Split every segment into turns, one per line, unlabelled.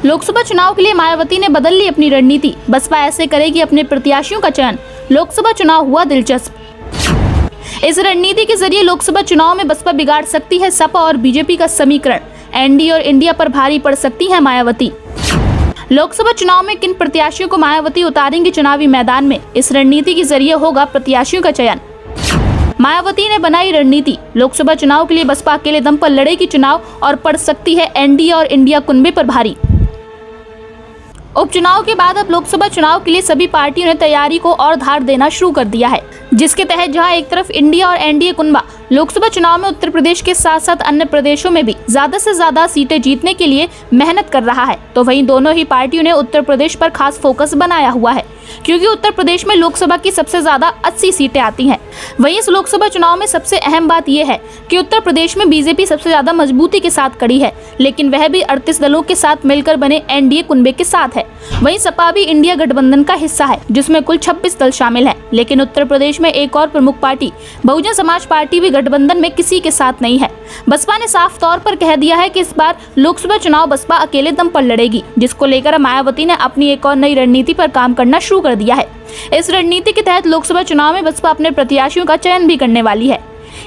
लोकसभा चुनाव के लिए मायावती ने बदल ली अपनी रणनीति, बसपा ऐसे करेगी अपने प्रत्याशियों का चयन। लोकसभा चुनाव हुआ दिलचस्प। इस रणनीति के जरिए लोकसभा चुनाव में बसपा बिगाड़ सकती है सपा और बीजेपी का समीकरण। एनडीए और इंडिया पर भारी पड़ सकती है मायावती। लोकसभा चुनाव में किन प्रत्याशियों को मायावती उतारेंगी चुनावी मैदान में, इस रणनीति के जरिए होगा प्रत्याशियों का चयन। मायावती ने बनाई रणनीति, लोकसभा चुनाव के लिए बसपा अकेले दम पर लड़ेगी चुनाव और पड़ सकती है एनडीए और इंडिया कुनबे पर भारी। उपचुनाव के बाद अब लोकसभा चुनाव के लिए सभी पार्टियों ने तैयारी को और धार देना शुरू कर दिया है, जिसके तहत जहां एक तरफ इंडिया और एनडीए कुनबा लोकसभा चुनाव में उत्तर प्रदेश के साथ साथ अन्य प्रदेशों में भी ज्यादा से ज्यादा सीटें जीतने के लिए मेहनत कर रहा है, तो वहीं दोनों ही पार्टियों ने उत्तर प्रदेश पर खास फोकस बनाया हुआ है, क्योंकि उत्तर प्रदेश में लोकसभा की सबसे ज्यादा 80 सीटें आती हैं। वहीं इस लोकसभा चुनाव में सबसे अहम बात यह है कि उत्तर प्रदेश में बीजेपी सबसे ज्यादा मजबूती के साथ खड़ी है, लेकिन वह भी 38 दलों के साथ मिलकर बने एनडीए कुनबे के साथ है। वहीं सपा भी इंडिया गठबंधन का हिस्सा है, जिसमें कुल 26 दल शामिल हैं। लेकिन उत्तर प्रदेश में एक और प्रमुख पार्टी बहुजन समाज पार्टी भी गठबंधन में किसी के साथ नहीं है। बसपा ने साफ तौर पर कह दिया है कि इस बार लोकसभा चुनाव बसपा अकेले दम पर लड़ेगी, जिसको लेकर मायावती ने अपनी एक और नई रणनीति पर काम करना शुरू कर दिया है। इस रणनीति के तहत लोकसभा चुनाव में बसपा अपने प्रत्याशियों का चयन भी करने वाली है।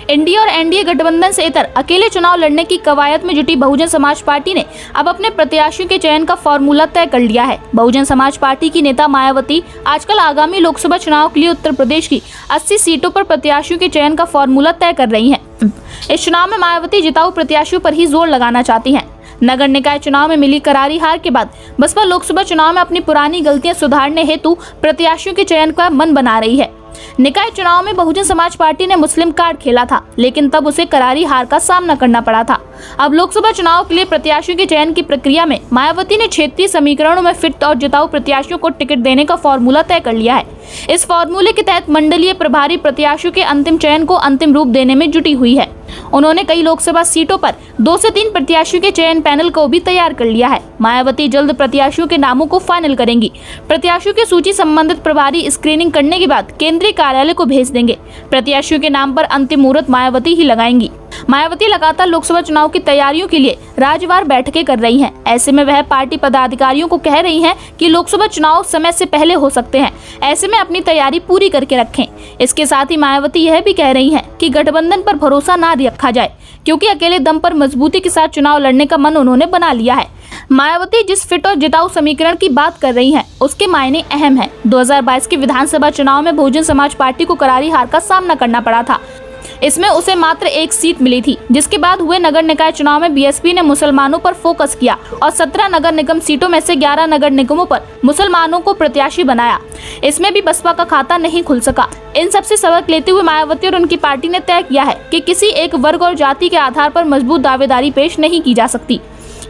इंडिया और एनडीए गठबंधन से इतर अकेले चुनाव लड़ने की कवायद में जुटी बहुजन समाज पार्टी ने अब अपने प्रत्याशियों के चयन का फॉर्मूला तय कर लिया है। बहुजन समाज पार्टी की नेता मायावती आजकल आगामी लोकसभा चुनाव के लिए उत्तर प्रदेश की 80 सीटों पर प्रत्याशियों के चयन का फॉर्मूला तय कर रही हैं। इस चुनाव में मायावती जिताऊ प्रत्याशियों पर ही जोर लगाना चाहती हैं। नगर निकाय चुनाव में मिली करारी हार के बाद बसपा लोकसभा चुनाव में अपनी पुरानी गलतियां सुधारने हेतु प्रत्याशियों के चयन का मन बना रही है। निकाय चुनाव में बहुजन समाज पार्टी ने मुस्लिम कार्ड खेला था, लेकिन तब उसे करारी हार का सामना करना पड़ा था। अब लोकसभा चुनाव के लिए प्रत्याशियों के चयन की प्रक्रिया में मायावती ने क्षेत्रीय समीकरणों में फिट और जिताऊ प्रत्याशियों को टिकट देने का फॉर्मूला तय कर लिया है। इस फॉर्मूले के तहत मंडलीय प्रभारी प्रत्याशियों के अंतिम चयन को अंतिम रूप देने में जुटी हुई है। उन्होंने कई लोकसभा सीटों पर 2 से 3 प्रत्याशियों के चयन पैनल को भी तैयार कर लिया है। मायावती जल्द प्रत्याशियों के नामों को फाइनल करेंगी। प्रत्याशियों की सूची संबंधित प्रभारी स्क्रीनिंग करने के बाद केंद्रीय कार्यालय को भेज देंगे। प्रत्याशियों के नाम पर अंतिम मुहूर्त मायावती ही लगाएंगी। मायावती लगातार लोकसभा चुनाव की तैयारियों के लिए राज्यवार बैठकें कर रही हैं। ऐसे में वह पार्टी पदाधिकारियों को कह रही हैं कि लोकसभा चुनाव समय से पहले हो सकते हैं, ऐसे में अपनी तैयारी पूरी करके रखें। इसके साथ ही मायावती यह भी कह रही हैं कि गठबंधन पर भरोसा न रखा जाए, क्योंकि अकेले दम पर मजबूती के साथ चुनाव लड़ने का मन उन्होंने बना लिया है। मायावती जिस फिट और जिताऊ समीकरण की बात कर रही हैं, उसके मायने अहम हैं। 2022 के विधानसभा चुनाव में बहुजन समाज पार्टी को करारी हार का सामना करना पड़ा था। इसमें उसे मात्र 1 सीट मिली थी, जिसके बाद हुए नगर निकाय चुनाव में बीएसपी ने मुसलमानों पर फोकस किया और 17 नगर निगम सीटों में से 11 नगर निगमों पर मुसलमानों को प्रत्याशी बनाया। इसमें भी बसपा का खाता नहीं खुल सका। इन सबसे सबक लेते हुए मायावती और उनकी पार्टी ने तय किया है कि किसी एक वर्ग और जाति के आधार पर मजबूत दावेदारी पेश नहीं की जा सकती।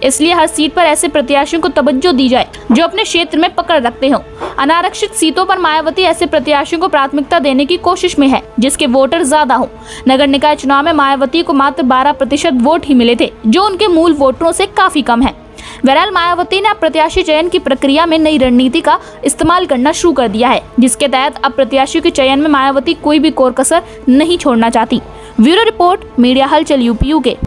इसलिए हर सीट पर ऐसे प्रत्याशियों को तवज्जो दी जाए जो अपने क्षेत्र में पकड़ रखते हों। अनारक्षित सीटों पर मायावती ऐसे प्रत्याशियों को प्राथमिकता देने की कोशिश में है जिसके वोटर ज्यादा हों। नगर निकाय चुनाव में मायावती को मात्र 12% वोट ही मिले थे, जो उनके मूल वोटरों से काफी कम है। बहरहाल मायावती ने अब प्रत्याशी चयन की प्रक्रिया में नई रणनीति का इस्तेमाल करना शुरू कर दिया है, जिसके तहत अब प्रत्याशियों के चयन में मायावती कोई भी कोर कसर नहीं छोड़ना चाहती। ब्यूरो रिपोर्ट, मीडिया हलचल यूपी यूके।